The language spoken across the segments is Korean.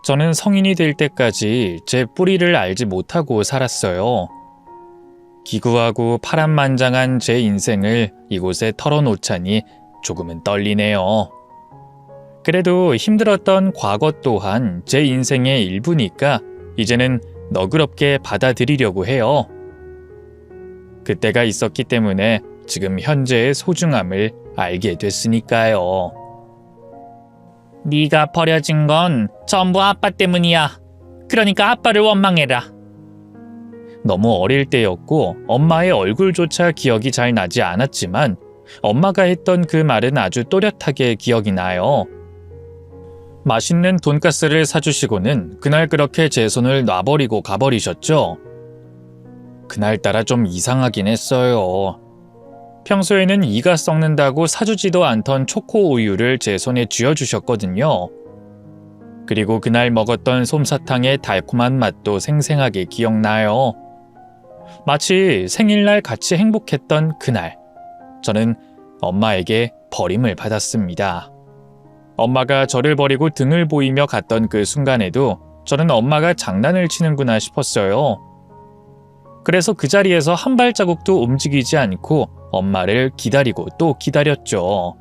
저는 성인이 될 때까지 제 뿌리를 알지 못하고 살았어요. 기구하고 파란만장한 제 인생을 이곳에 털어놓자니 조금은 떨리네요. 그래도 힘들었던 과거 또한 제 인생의 일부니까 이제는 너그럽게 받아들이려고 해요. 그때가 있었기 때문에 지금 현재의 소중함을 알게 됐으니까요. 네가 버려진 건 전부 아빠 때문이야. 그러니까 아빠를 원망해라. 너무 어릴 때였고 엄마의 얼굴조차 기억이 잘 나지 않았지만 엄마가 했던 그 말은 아주 또렷하게 기억이 나요. 맛있는 돈가스를 사주시고는 그날 그렇게 제 손을 놔버리고 가버리셨죠. 그날따라 좀 이상하긴 했어요. 평소에는 이가 썩는다고 사주지도 않던 초코 우유를 제 손에 쥐어주셨거든요. 그리고 그날 먹었던 솜사탕의 달콤한 맛도 생생하게 기억나요. 마치 생일날 같이 행복했던 그날, 저는 엄마에게 버림을 받았습니다. 엄마가 저를 버리고 등을 보이며 갔던 그 순간에도 저는 엄마가 장난을 치는구나 싶었어요. 그래서 그 자리에서 한 발자국도 움직이지 않고 엄마를 기다리고 또 기다렸죠.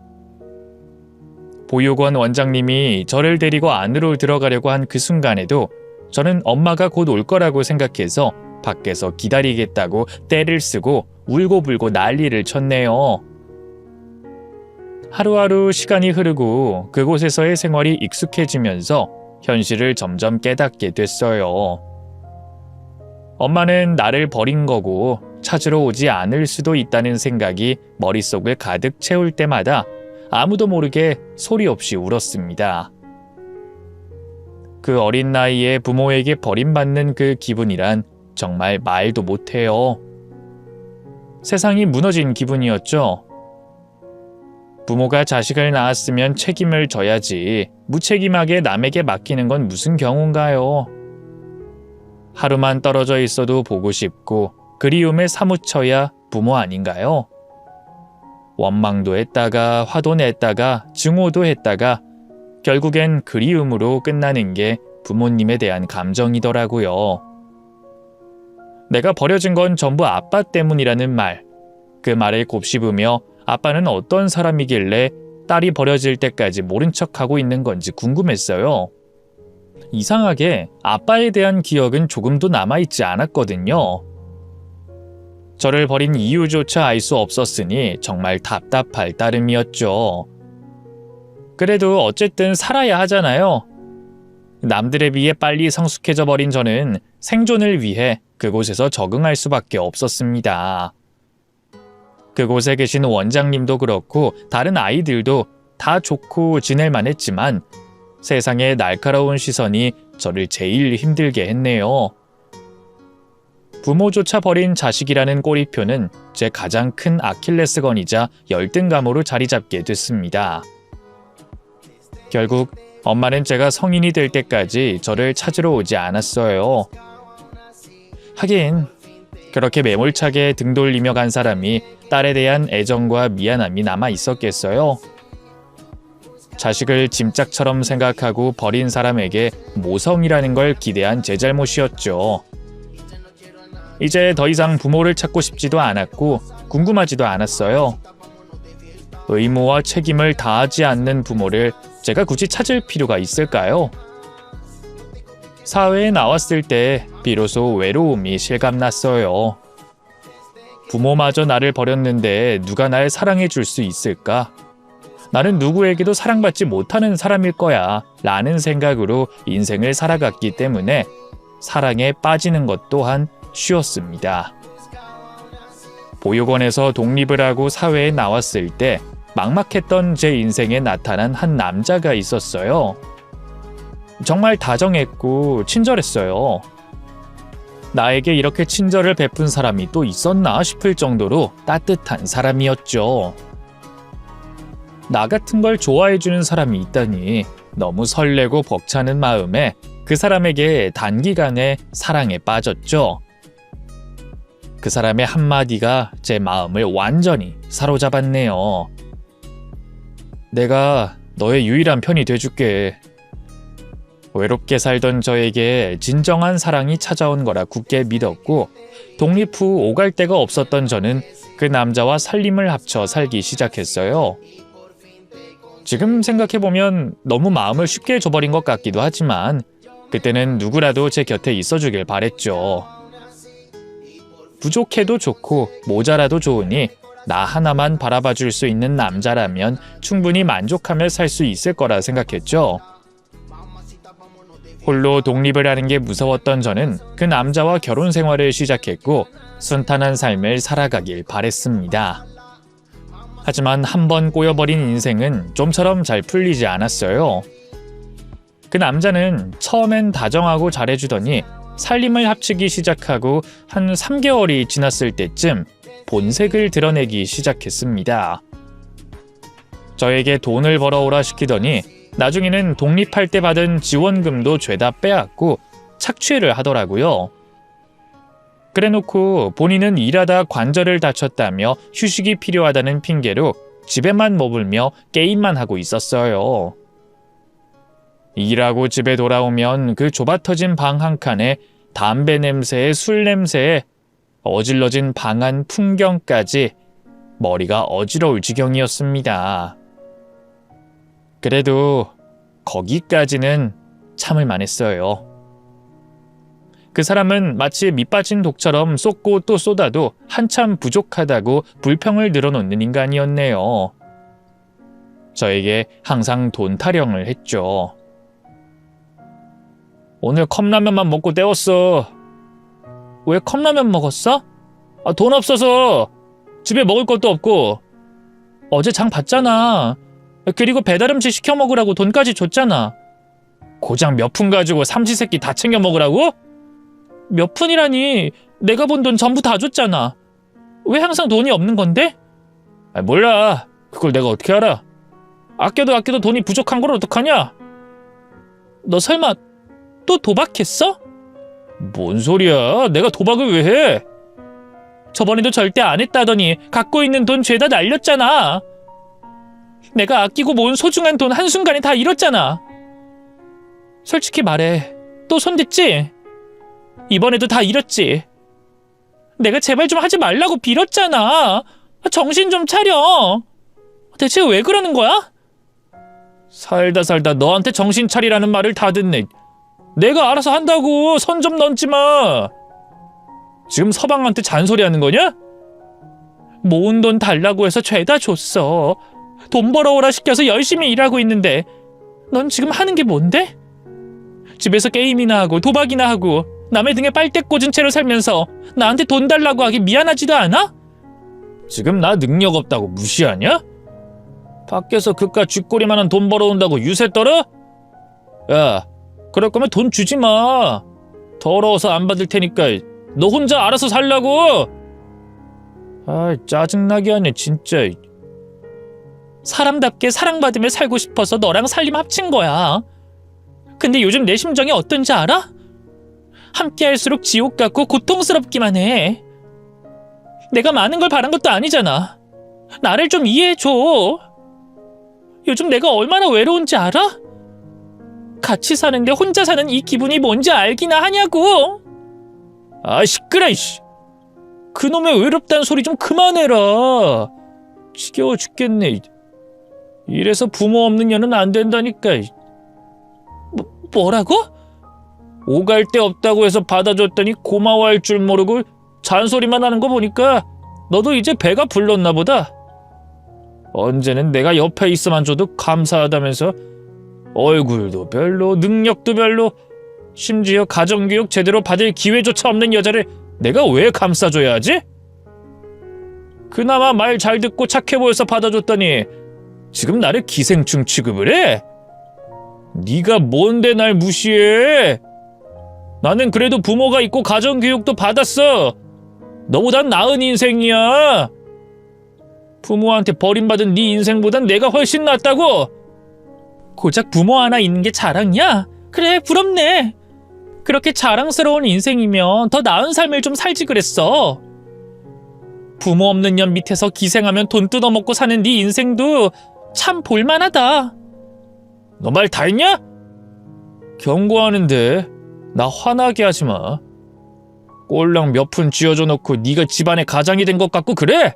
보육원 원장님이 저를 데리고 안으로 들어가려고 한 그 순간에도 저는 엄마가 곧 올 거라고 생각해서 밖에서 기다리겠다고 떼를 쓰고 울고불고 난리를 쳤네요. 하루하루 시간이 흐르고 그곳에서의 생활이 익숙해지면서 현실을 점점 깨닫게 됐어요. 엄마는 나를 버린 거고 찾으러 오지 않을 수도 있다는 생각이 머릿속을 가득 채울 때마다 아무도 모르게 소리 없이 울었습니다. 그 어린 나이에 부모에게 버림받는 그 기분이란 정말 말도 못해요. 세상이 무너진 기분이었죠. 부모가 자식을 낳았으면 책임을 져야지 무책임하게 남에게 맡기는 건 무슨 경우인가요? 하루만 떨어져 있어도 보고 싶고 그리움에 사무쳐야 부모 아닌가요? 원망도 했다가 화도 냈다가 증오도 했다가 결국엔 그리움으로 끝나는 게 부모님에 대한 감정이더라고요. 내가 버려진 건 전부 아빠 때문이라는 말, 그 말을 곱씹으며 아빠는 어떤 사람이길래 딸이 버려질 때까지 모른 척하고 있는 건지 궁금했어요. 이상하게 아빠에 대한 기억은 조금도 남아있지 않았거든요. 저를 버린 이유조차 알 수 없었으니 정말 답답할 따름이었죠. 그래도 어쨌든 살아야 하잖아요. 남들에 비해 빨리 성숙해져 버린 저는 생존을 위해 그곳에서 적응할 수밖에 없었습니다. 그곳에 계신 원장님도 그렇고 다른 아이들도 다 좋고 지낼만 했지만 세상의 날카로운 시선이 저를 제일 힘들게 했네요. 부모조차 버린 자식이라는 꼬리표는 제 가장 큰 아킬레스건이자 열등감으로 자리 잡게 됐습니다. 결국 엄마는 제가 성인이 될 때까지 저를 찾으러 오지 않았어요. 하긴 그렇게 매몰차게 등 돌리며 간 사람이 딸에 대한 애정과 미안함이 남아 있었겠어요? 자식을 짐짝처럼 생각하고 버린 사람에게 모성이라는 걸 기대한 제 잘못이었죠. 이제 더 이상 부모를 찾고 싶지도 않았고 궁금하지도 않았어요. 의무와 책임을 다하지 않는 부모를 제가 굳이 찾을 필요가 있을까요? 사회에 나왔을 때 비로소 외로움이 실감났어요. 부모마저 나를 버렸는데 누가 날 사랑해 줄 수 있을까? 나는 누구에게도 사랑받지 못하는 사람일 거야 라는 생각으로 인생을 살아갔기 때문에 사랑에 빠지는 것 또한 쉬웠습니다. 보육원에서 독립을 하고 사회에 나왔을 때 막막했던 제 인생에 나타난 한 남자가 있었어요. 정말 다정했고 친절했어요. 나에게 이렇게 친절을 베푼 사람이 또 있었나 싶을 정도로 따뜻한 사람이었죠. 나 같은 걸 좋아해주는 사람이 있다니 너무 설레고 벅차는 마음에 그 사람에게 단기간에 사랑에 빠졌죠. 그 사람의 한마디가 제 마음을 완전히 사로잡았네요. 내가 너의 유일한 편이 돼줄게. 외롭게 살던 저에게 진정한 사랑이 찾아온 거라 굳게 믿었고, 독립 후 오갈 데가 없었던 저는 그 남자와 살림을 합쳐 살기 시작했어요. 지금 생각해보면 너무 마음을 쉽게 줘버린 것 같기도 하지만 그때는 누구라도 제 곁에 있어주길 바랬죠. 부족해도 좋고 모자라도 좋으니 나 하나만 바라봐줄 수 있는 남자라면 충분히 만족하며 살 수 있을 거라 생각했죠. 홀로 독립을 하는 게 무서웠던 저는 그 남자와 결혼 생활을 시작했고 순탄한 삶을 살아가길 바랬습니다. 하지만 한 번 꼬여버린 인생은 좀처럼 잘 풀리지 않았어요. 그 남자는 처음엔 다정하고 잘해주더니 살림을 합치기 시작하고 한 3개월이 지났을 때쯤 본색을 드러내기 시작했습니다. 저에게 돈을 벌어오라 시키더니 나중에는 독립할 때 받은 지원금도 죄다 빼앗고 착취를 하더라고요. 그래놓고 본인은 일하다 관절을 다쳤다며 휴식이 필요하다는 핑계로 집에만 머물며 게임만 하고 있었어요. 일하고 집에 돌아오면 그 좁아터진 방 한 칸에 담배 냄새에 술 냄새에 어질러진 방 안 풍경까지 머리가 어지러울 지경이었습니다. 그래도 거기까지는 참을 만했어요. 그 사람은 마치 밑빠진 독처럼 쏟고 또 쏟아도 한참 부족하다고 불평을 늘어놓는 인간이었네요. 저에게 항상 돈 타령을 했죠. 오늘 컵라면만 먹고 때웠어. 왜 컵라면 먹었어? 돈 없어서. 집에 먹을 것도 없고. 어제 장 봤잖아. 그리고 배달음식 시켜 먹으라고 돈까지 줬잖아. 고작 몇 푼 가지고 삼시세끼 다 챙겨 먹으라고? 몇 푼이라니. 내가 본 돈 전부 다 줬잖아. 왜 항상 돈이 없는 건데? 몰라. 그걸 내가 어떻게 알아? 아껴도 돈이 부족한 걸 어떡하냐? 너 설마 또 도박했어? 뭔 소리야. 내가 도박을 왜 해? 저번에도 절대 안 했다더니 갖고 있는 돈 죄다 날렸잖아. 내가 아끼고 모은 소중한 돈 한순간에 다 잃었잖아. 솔직히 말해. 또 손댔지? 이번에도 다 잃었지. 내가 제발 좀 하지 말라고 빌었잖아. 정신 좀 차려. 대체 왜 그러는 거야? 살다 너한테 정신 차리라는 말을 다 듣네. 내가 알아서 한다고. 선 좀 넘지 마. 지금 서방한테 잔소리하는 거냐? 모은 돈 달라고 해서 죄다 줬어. 돈 벌어오라 시켜서 열심히 일하고 있는데 넌 지금 하는 게 뭔데? 집에서 게임이나 하고 도박이나 하고 남의 등에 빨대 꽂은 채로 살면서 나한테 돈 달라고 하기 미안하지도 않아? 지금 나 능력 없다고 무시하냐? 밖에서 그깟 쥐꼬리만한 돈 벌어온다고 유세 떨어? 야, 그럴 거면 돈 주지 마. 더러워서 안 받을 테니까 너 혼자 알아서 살라고. 짜증나게 하네 진짜. 사람답게 사랑받으며 살고 싶어서 너랑 살림 합친 거야. 근데 요즘 내 심정이 어떤지 알아? 함께할수록 지옥 같고 고통스럽기만 해. 내가 많은 걸 바란 것도 아니잖아. 나를 좀 이해해줘. 요즘 내가 얼마나 외로운지 알아? 같이 사는데 혼자 사는 이 기분이 뭔지 알기나 하냐고. 시끄러 이씨. 그놈의 외롭다는 소리 좀 그만해라. 지겨워 죽겠네. 이래서 부모 없는 년은 안 된다니까. 뭐라고? 오갈 데 없다고 해서 받아줬더니 고마워할 줄 모르고 잔소리만 하는 거 보니까 너도 이제 배가 불렀나 보다. 언제는 내가 옆에 있어만 줘도 감사하다면서 얼굴도 별로 능력도 별로 심지어 가정교육 제대로 받을 기회조차 없는 여자를 내가 왜 감싸줘야 하지? 그나마 말 잘 듣고 착해 보여서 받아줬더니 지금 나를 기생충 취급을 해? 네가 뭔데 날 무시해? 나는 그래도 부모가 있고 가정교육도 받았어. 너보단 나은 인생이야. 부모한테 버림받은 네 인생보단 내가 훨씬 낫다고. 고작 부모 하나 있는 게 자랑이야? 그래, 부럽네. 그렇게 자랑스러운 인생이면 더 나은 삶을 좀 살지 그랬어. 부모 없는 년 밑에서 기생하면 돈 뜯어먹고 사는 네 인생도 참 볼만하다. 너 말 다 했냐? 경고하는데 나 화나게 하지 마. 꼴랑 몇 푼 쥐어줘 놓고 네가 집안의 가장이 된 것 같고 그래?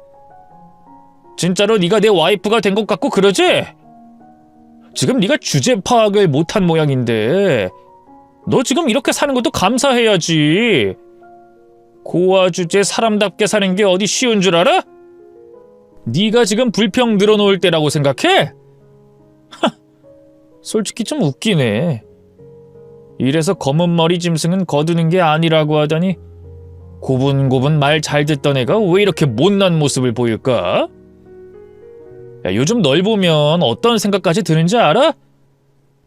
진짜로 네가 내 와이프가 된 것 같고 그러지? 지금 네가 주제 파악을 못한 모양인데 너 지금 이렇게 사는 것도 감사해야지. 고아 주제 사람답게 사는 게 어디 쉬운 줄 알아? 네가 지금 불평 늘어놓을 때라고 생각해? 솔직히 좀 웃기네. 이래서 검은 머리 짐승은 거두는 게 아니라고 하더니 고분고분 말 잘 듣던 애가 왜 이렇게 못난 모습을 보일까? 야, 요즘 널 보면 어떤 생각까지 드는지 알아?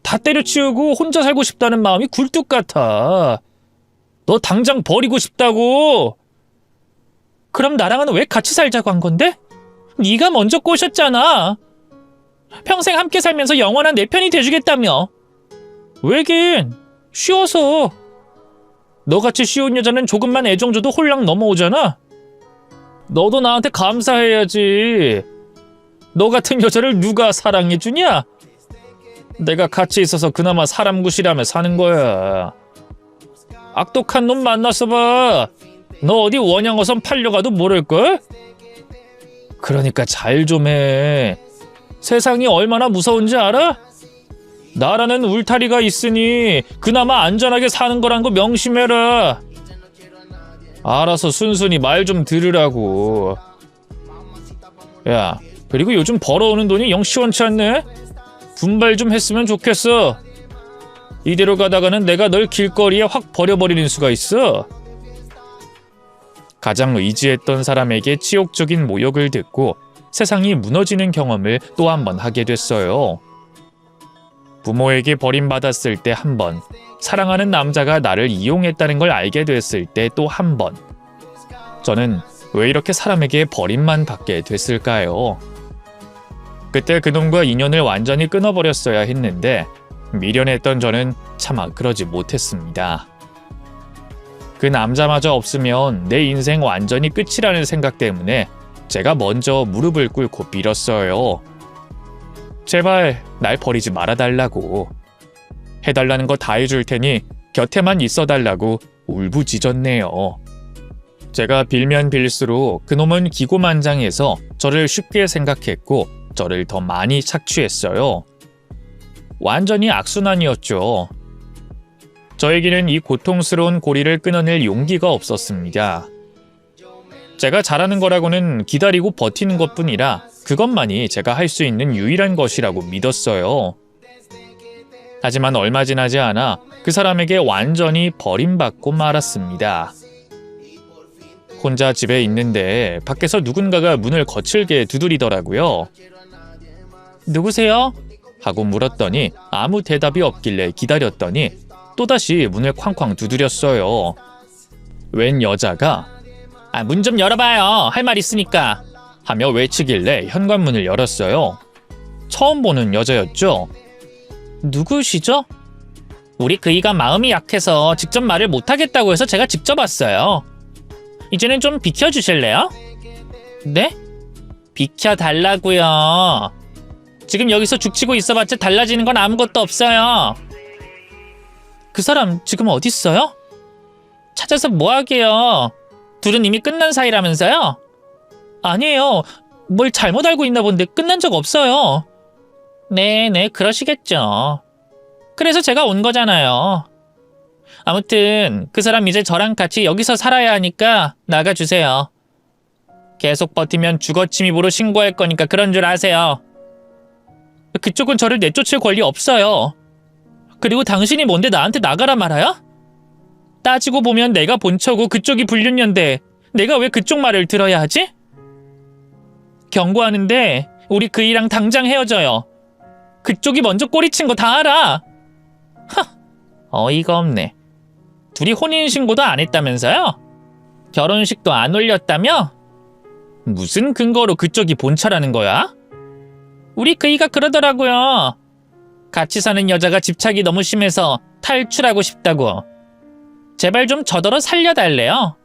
다 때려치우고 혼자 살고 싶다는 마음이 굴뚝 같아. 너 당장 버리고 싶다고. 그럼 나랑은 왜 같이 살자고 한 건데? 네가 먼저 꼬셨잖아. 평생 함께 살면서 영원한 내 편이 돼주겠다며. 왜긴 쉬워서. 너같이 쉬운 여자는 조금만 애정 줘도 홀랑 넘어오잖아. 너도 나한테 감사해야지. 너 같은 여자를 누가 사랑해주냐? 내가 같이 있어서 그나마 사람 구실하며 사는 거야. 악독한 놈 만났어 봐. 너 어디 원양어선 팔려가도 모를걸? 그러니까 잘 좀 해. 세상이 얼마나 무서운지 알아? 나라는 울타리가 있으니 그나마 안전하게 사는 거란 거 명심해라. 알아서 순순히 말 좀 들으라고. 야, 그리고 요즘 벌어오는 돈이 영 시원치 않네? 분발 좀 했으면 좋겠어. 이대로 가다가는 내가 널 길거리에 확 버려버리는 수가 있어. 가장 의지했던 사람에게 치욕적인 모욕을 듣고 세상이 무너지는 경험을 또 한 번 하게 됐어요. 부모에게 버림받았을 때 한 번, 사랑하는 남자가 나를 이용했다는 걸 알게 됐을 때 또 한 번. 저는 왜 이렇게 사람에게 버림만 받게 됐을까요? 그때 그놈과 인연을 완전히 끊어버렸어야 했는데 미련했던 저는 차마 그러지 못했습니다. 그 남자마저 없으면 내 인생 완전히 끝이라는 생각 때문에 제가 먼저 무릎을 꿇고 빌었어요. 제발 날 버리지 말아달라고. 해달라는 거 다 해줄 테니 곁에만 있어달라고 울부짖었네요. 제가 빌면 빌수록 그놈은 기고만장해서 저를 쉽게 생각했고 저를 더 많이 착취했어요. 완전히 악순환이었죠. 저에게는 이 고통스러운 고리를 끊어낼 용기가 없었습니다. 제가 잘하는 거라고는 기다리고 버티는 것뿐이라 그것만이 제가 할 수 있는 유일한 것이라고 믿었어요. 하지만 얼마 지나지 않아 그 사람에게 완전히 버림받고 말았습니다. 혼자 집에 있는데 밖에서 누군가가 문을 거칠게 두드리더라고요. 누구세요? 하고 물었더니 아무 대답이 없길래 기다렸더니 또다시 문을 쾅쾅 두드렸어요. 웬 여자가 문 좀 열어봐요. 할 말 있으니까. 하며 외치길래 현관문을 열었어요. 처음 보는 여자였죠. 누구시죠? 우리 그이가 마음이 약해서 직접 말을 못하겠다고 해서 제가 직접 왔어요. 이제는 좀 비켜주실래요? 네? 비켜달라고요. 지금 여기서 죽치고 있어봤자 달라지는 건 아무것도 없어요. 그 사람 지금 어디 있어요? 찾아서 뭐하게요. 둘은 이미 끝난 사이라면서요? 아니에요. 뭘 잘못 알고 있나 본데 끝난 적 없어요. 네네, 그러시겠죠. 그래서 제가 온 거잖아요. 아무튼 그 사람 이제 저랑 같이 여기서 살아야 하니까 나가주세요. 계속 버티면 주거침입으로 신고할 거니까 그런 줄 아세요. 그쪽은 저를 내쫓을 권리 없어요. 그리고 당신이 뭔데 나한테 나가라 말아요? 따지고 보면 내가 본처고 그쪽이 불륜녀인데 내가 왜 그쪽 말을 들어야 하지? 경고하는데 우리 그이랑 당장 헤어져요. 그쪽이 먼저 꼬리친 거 다 알아. 어이가 없네. 둘이 혼인신고도 안 했다면서요? 결혼식도 안 올렸다며? 무슨 근거로 그쪽이 본처라는 거야? 우리 그이가 그러더라고요. 같이 사는 여자가 집착이 너무 심해서 탈출하고 싶다고. 제발 좀 저더러 살려달래요.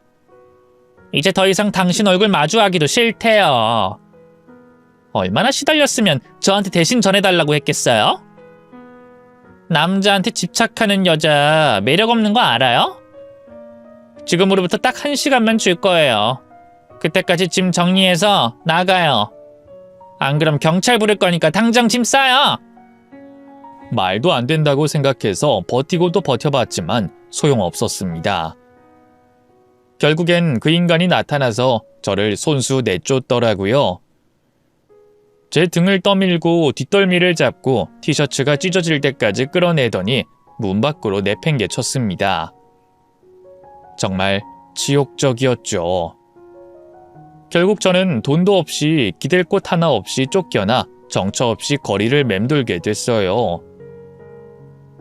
이제 더 이상 당신 얼굴 마주하기도 싫대요. 얼마나 시달렸으면 저한테 대신 전해달라고 했겠어요? 남자한테 집착하는 여자 매력 없는 거 알아요? 지금으로부터 딱 1시간만 줄 거예요. 그때까지 짐 정리해서 나가요. 안 그럼 경찰 부를 거니까 당장 짐 싸요. 말도 안 된다고 생각해서 버티고 또 버텨봤지만 소용없었습니다. 결국엔 그 인간이 나타나서 저를 손수 내쫓더라고요. 제 등을 떠밀고 뒷덜미를 잡고 티셔츠가 찢어질 때까지 끌어내더니 문 밖으로 내팽개쳤습니다. 정말 지옥적이었죠. 결국 저는 돈도 없이 기댈 곳 하나 없이 쫓겨나 정처 없이 거리를 맴돌게 됐어요.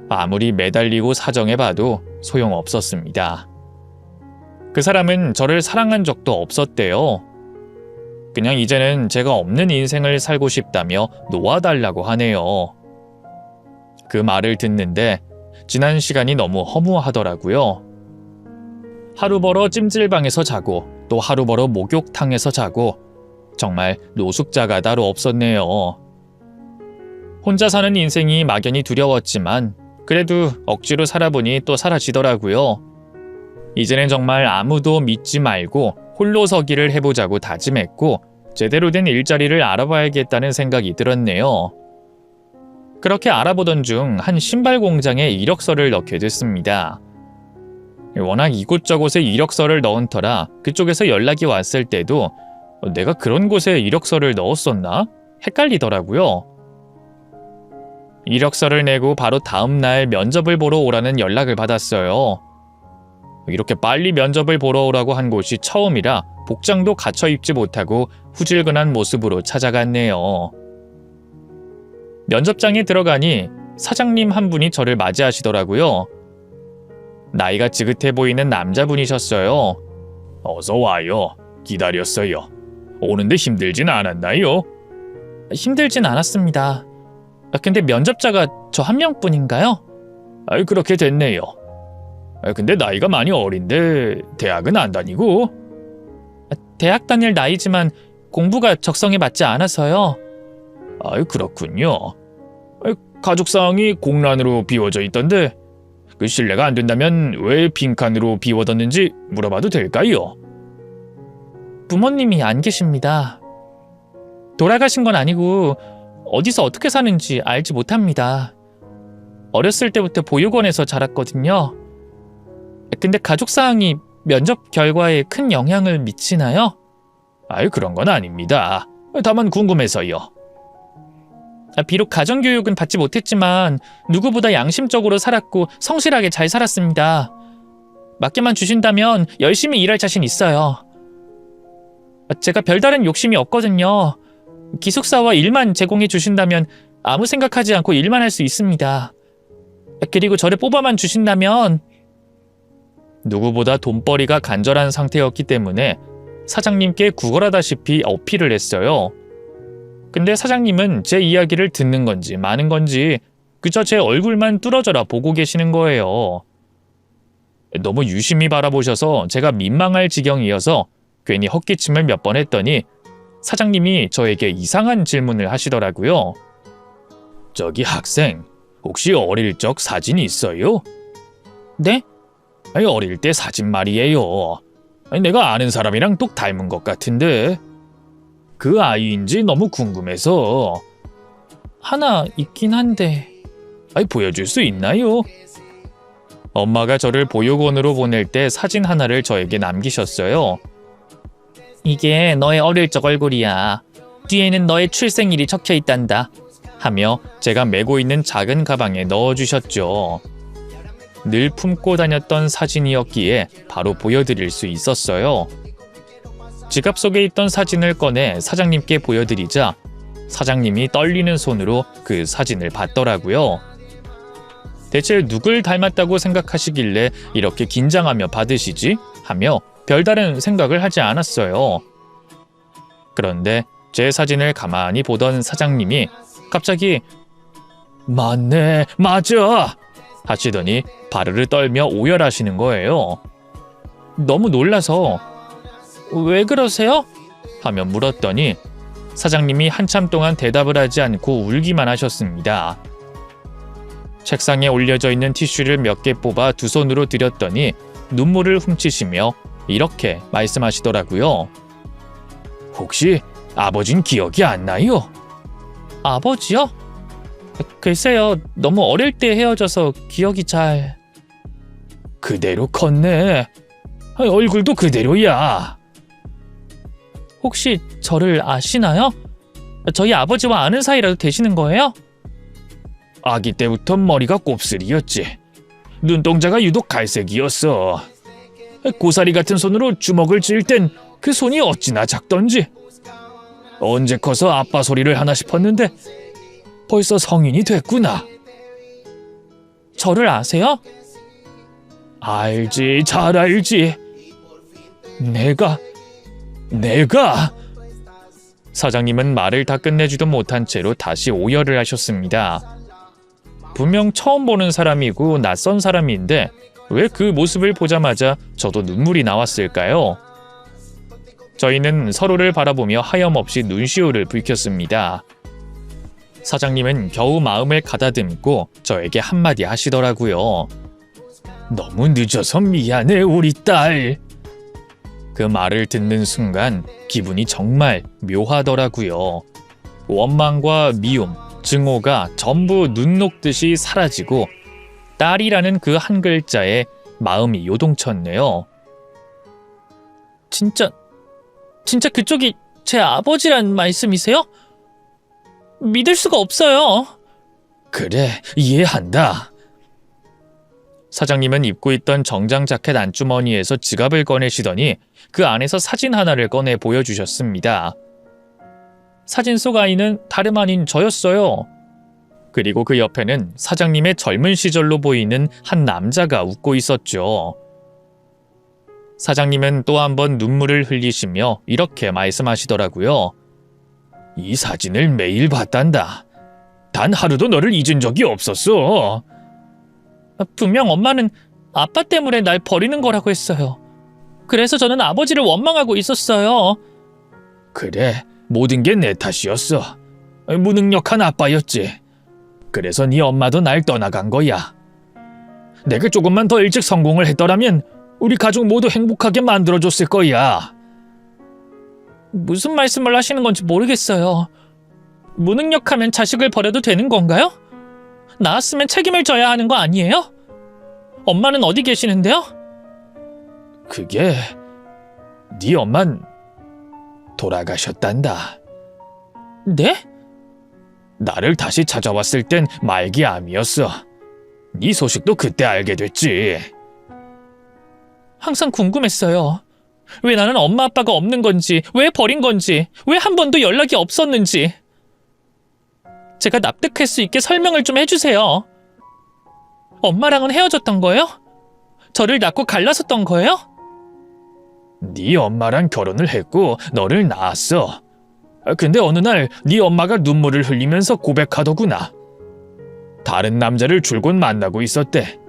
아무리 매달리고 사정해봐도 소용없었습니다. 그 사람은 저를 사랑한 적도 없었대요. 그냥 이제는 제가 없는 인생을 살고 싶다며 놓아달라고 하네요. 그 말을 듣는데 지난 시간이 너무 허무하더라고요. 하루 벌어 찜질방에서 자고 또 하루 벌어 목욕탕에서 자고 정말 노숙자가 따로 없었네요. 혼자 사는 인생이 막연히 두려웠지만 그래도 억지로 살아보니 또 사라지더라고요. 이제는 정말 아무도 믿지 말고 홀로 서기를 해보자고 다짐했고 제대로 된 일자리를 알아봐야겠다는 생각이 들었네요. 그렇게 알아보던 중 한 신발 공장에 이력서를 넣게 됐습니다. 워낙 이곳저곳에 이력서를 넣은 터라 그쪽에서 연락이 왔을 때도 내가 그런 곳에 이력서를 넣었었나? 헷갈리더라고요. 이력서를 내고 바로 다음 날 면접을 보러 오라는 연락을 받았어요. 이렇게 빨리 면접을 보러 오라고 한 곳이 처음이라 복장도 갖춰 입지 못하고 후질근한 모습으로 찾아갔네요. 면접장에 들어가니 사장님 한 분이 저를 맞이하시더라고요. 나이가 지긋해 보이는 남자분이셨어요. 어서 와요. 기다렸어요. 오는데 힘들진 않았나요? 힘들진 않았습니다. 근데 면접자가 저 한 명뿐인가요? 그렇게 됐네요. 근데 나이가 많이 어린데 대학은 안 다니고? 대학 다닐 나이지만 공부가 적성에 맞지 않아서요. 그렇군요. 가족사항이 공란으로 비워져 있던데 그 실례가 안 된다면 왜 빈칸으로 비워뒀는지 물어봐도 될까요? 부모님이 안 계십니다. 돌아가신 건 아니고 어디서 어떻게 사는지 알지 못합니다. 어렸을 때부터 보육원에서 자랐거든요. 근데 가족사항이 면접 결과에 큰 영향을 미치나요? 그런 건 아닙니다. 다만 궁금해서요. 비록 가정교육은 받지 못했지만 누구보다 양심적으로 살았고 성실하게 잘 살았습니다. 맡겨만 주신다면 열심히 일할 자신 있어요. 제가 별다른 욕심이 없거든요. 기숙사와 일만 제공해 주신다면 아무 생각하지 않고 일만 할 수 있습니다. 그리고 저를 뽑아만 주신다면 누구보다 돈벌이가 간절한 상태였기 때문에 사장님께 구걸하다시피 어필을 했어요. 근데 사장님은 제 이야기를 듣는 건지 마는 건지 그저 제 얼굴만 뚫어져라 보고 계시는 거예요. 너무 유심히 바라보셔서 제가 민망할 지경이어서 괜히 헛기침을 몇 번 했더니 사장님이 저에게 이상한 질문을 하시더라고요. 저기 학생, 혹시 어릴 적 사진이 있어요? 네? 어릴 때 사진 말이에요. 내가 아는 사람이랑 똑 닮은 것 같은데 그 아이인지 너무 궁금해서. 하나 있긴 한데. 보여줄 수 있나요? 엄마가 저를 보육원으로 보낼 때 사진 하나를 저에게 남기셨어요. 이게 너의 어릴 적 얼굴이야. 뒤에는 너의 출생일이 적혀 있단다. 하며 제가 메고 있는 작은 가방에 넣어주셨죠. 늘 품고 다녔던 사진이었기에 바로 보여드릴 수 있었어요. 지갑 속에 있던 사진을 꺼내 사장님께 보여드리자 사장님이 떨리는 손으로 그 사진을 받더라고요. 대체 누굴 닮았다고 생각하시길래 이렇게 긴장하며 받으시지? 하며 별다른 생각을 하지 않았어요. 그런데 제 사진을 가만히 보던 사장님이 갑자기 맞네, 맞아! 하시더니 바르르 떨며 오열하시는 거예요. 너무 놀라서 왜 그러세요? 하며 물었더니 사장님이 한참 동안 대답을 하지 않고 울기만 하셨습니다. 책상에 올려져 있는 티슈를 몇 개 뽑아 두 손으로 들였더니 눈물을 훔치시며 이렇게 말씀하시더라고요. 혹시 아버진 기억이 안 나요? 아버지요? 글쎄요, 너무 어릴 때 헤어져서 기억이 잘... 그대로 컸네. 얼굴도 그대로야. 혹시 저를 아시나요? 저희 아버지와 아는 사이라도 되시는 거예요? 아기 때부터 머리가 곱슬이었지. 눈동자가 유독 갈색이었어. 고사리 같은 손으로 주먹을 쥘 땐 그 손이 어찌나 작던지. 언제 커서 아빠 소리를 하나 싶었는데 벌써 성인이 됐구나. 저를 아세요? 알지, 잘 알지. 내가... 사장님은 말을 다 끝내지도 못한 채로 다시 오열을 하셨습니다. 분명 처음 보는 사람이고 낯선 사람인데 왜 그 모습을 보자마자 저도 눈물이 나왔을까요? 저희는 서로를 바라보며 하염없이 눈시울을 붉혔습니다. 사장님은 겨우 마음을 가다듬고 저에게 한마디 하시더라고요. 너무 늦어서 미안해, 우리 딸. 그 말을 듣는 순간 기분이 정말 묘하더라고요. 원망과 미움, 증오가 전부 눈 녹듯이 사라지고 딸이라는 그 한 글자에 마음이 요동쳤네요. 진짜 그쪽이 제 아버지란 말씀이세요? 믿을 수가 없어요. 그래, 이해한다. 사장님은 입고 있던 정장 자켓 안주머니에서 지갑을 꺼내시더니 그 안에서 사진 하나를 꺼내 보여주셨습니다. 사진 속 아이는 다름 아닌 저였어요. 그리고 그 옆에는 사장님의 젊은 시절로 보이는 한 남자가 웃고 있었죠. 사장님은 또 한 번 눈물을 흘리시며 이렇게 말씀하시더라고요. 이 사진을 매일 봤단다. 단 하루도 너를 잊은 적이 없었어. 분명 엄마는 아빠 때문에 날 버리는 거라고 했어요. 그래서 저는 아버지를 원망하고 있었어요. 그래, 모든 게 내 탓이었어. 무능력한 아빠였지. 그래서 네 엄마도 날 떠나간 거야. 내가 조금만 더 일찍 성공을 했더라면 우리 가족 모두 행복하게 만들어줬을 거야. 무슨 말씀을 하시는 건지 모르겠어요. 무능력하면 자식을 버려도 되는 건가요? 낳았으면 책임을 져야 하는 거 아니에요? 엄마는 어디 계시는데요? 그게... 네 엄만 돌아가셨단다. 네? 나를 다시 찾아왔을 땐 말기암이었어. 네 소식도 그때 알게 됐지. 항상 궁금했어요. 왜 나는 엄마 아빠가 없는 건지, 왜 버린 건지, 왜 한 번도 연락이 없었는지. 제가 납득할 수 있게 설명을 좀 해주세요. 엄마랑은 헤어졌던 거예요? 저를 낳고 갈라섰던 거예요? 네 엄마랑 결혼을 했고 너를 낳았어. 근데 어느 날 네 엄마가 눈물을 흘리면서 고백하더구나. 다른 남자를 줄곧 만나고 있었대.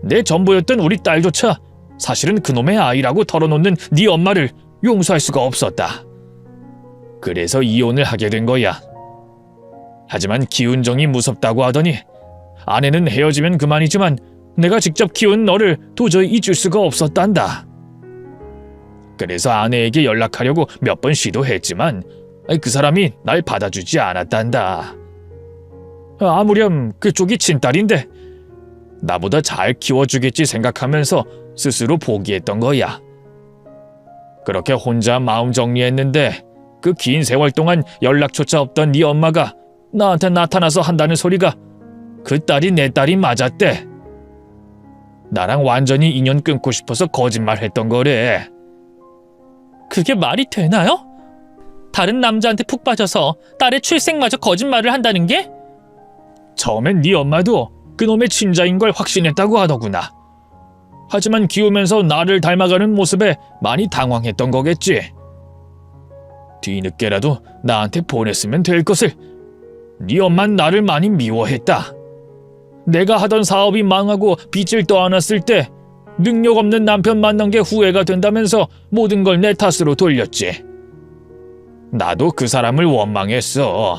내 전부였던 우리 딸조차 사실은 그놈의 아이라고 털어놓는 네 엄마를 용서할 수가 없었다. 그래서 이혼을 하게 된 거야. 하지만 기운정이 무섭다고 하더니 아내는 헤어지면 그만이지만 내가 직접 키운 너를 도저히 잊을 수가 없었단다. 그래서 아내에게 연락하려고 몇 번 시도했지만 그 사람이 날 받아주지 않았단다. 아무렴 그쪽이 친딸인데 나보다 잘 키워주겠지 생각하면서 스스로 포기했던 거야. 그렇게 혼자 마음 정리했는데 그 긴 세월 동안 연락조차 없던 네 엄마가 나한테 나타나서 한다는 소리가 그 딸이 내 딸이 맞았대. 나랑 완전히 인연 끊고 싶어서 거짓말했던 거래. 그게 말이 되나요? 다른 남자한테 푹 빠져서 딸의 출생마저 거짓말을 한다는 게? 처음엔 네 엄마도 그놈의 친자인 걸 확신했다고 하더구나. 하지만 키우면서 나를 닮아가는 모습에 많이 당황했던 거겠지. 뒤늦게라도 나한테 보냈으면 될 것을. 네 엄만 나를 많이 미워했다. 내가 하던 사업이 망하고 빚을 떠안았을 때 능력 없는 남편 만난 게 후회가 된다면서 모든 걸 내 탓으로 돌렸지. 나도 그 사람을 원망했어.